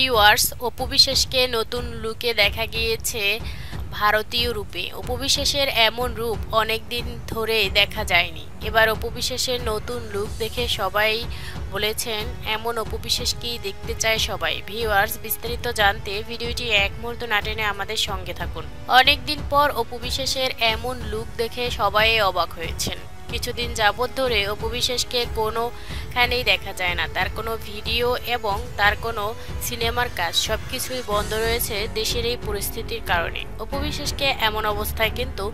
Viewers, Apu বিশ্বাসকে নতুন লুকে দেখা গিয়েছে ভারতীয় রূপে। অপু বিশ্বাসের এমন রূপ অনেকদিন ধরে দেখা যায়নি। এবার অপু বিশ্বাসের নতুন লুক দেখে সবাই বলেছেন এমন অপু বিশ্বাসকেই দেখতে চায় সবাই। ভিউয়ার্স, বিস্তারিত জানতে ভিডিওটি এক মুহূর্ত না টেনে আমাদের সঙ্গে থাকুন। অনেকদিন পর অপু বিশ্বাসের এমন লুক দেখে সবাই অবাক হয়েছেন। কিছুদিন যাবৎ ধরে অপু বিশ্বাসকে কোনোখানেই দেখা যায় না। তার কোনো ভিডিও এবং তার কোনো সিনেমার কাজ সবকিছুই বন্ধ রয়েছে দেশের এই পরিস্থিতির কারণে। অপু বিশ্বাসকে এমন অবস্থায় কিন্তু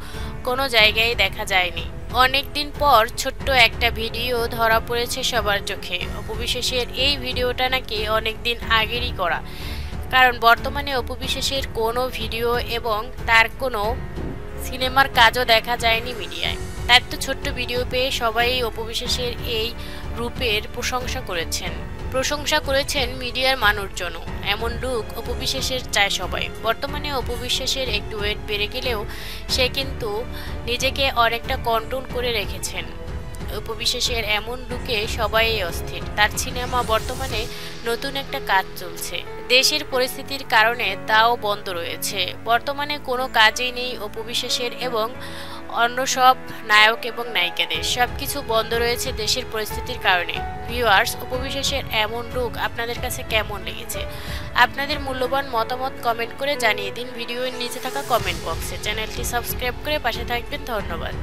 কোনো জায়গায় দেখা যায়নি। অনেকদিন পর ছোট্ট একটা ভিডিও ধরা পড়েছে সবার চোখে। অপু বিশ্বাসের এই ভিডিওটা নাকি অনেকদিন আগেরই করা, কারণ বর্তমানে অপু বিশ্বাসের কোনো ভিডিও এবং তার কোনো সিনেমার কাজও দেখা যায়নি মিডিয়ায়। তার তো ছোট্ট ভিডিও পেয়ে সবাই অপু বিশ্বাসের এই রূপের প্রশংসা করেছেন মিডিয়ার মানুষজন। এমন লুক অপু বিশ্বাসের চায় সবাই। বর্তমানে অপু বিশ্বাসের একটু ওয়েট বেড়ে গেলেও সে কিন্তু নিজেকে অনেকটা কন্ট্রোল করে রেখেছেন। অপু বিশ্বাসের এমন লুকে সবাই অস্থির। তার সিনেমা বর্তমানে নতুন একটা কাজ চলছে, দেশের পরিস্থিতির কারণে তাও বন্ধ রয়েছে। বর্তমানে কোনো কাজই নেই অপু বিশ্বাসের এবং অন্য সব নায়ক এবং নায়িকাদের, সবকিছু বন্ধ রয়েছে দেশের পরিস্থিতির কারণে। ভিউয়ার্স, অপু বিশ্বাসের এমন লুক আপনাদের কাছে কেমন লেগেছে? আপনাদের মূল্যবান মতামত কমেন্ট করে জানিয়ে দিন ভিডিওর নিচে থাকা কমেন্ট বক্সে। চ্যানেলটি সাবস্ক্রাইব করে পাশে থাকবেন। ধন্যবাদ।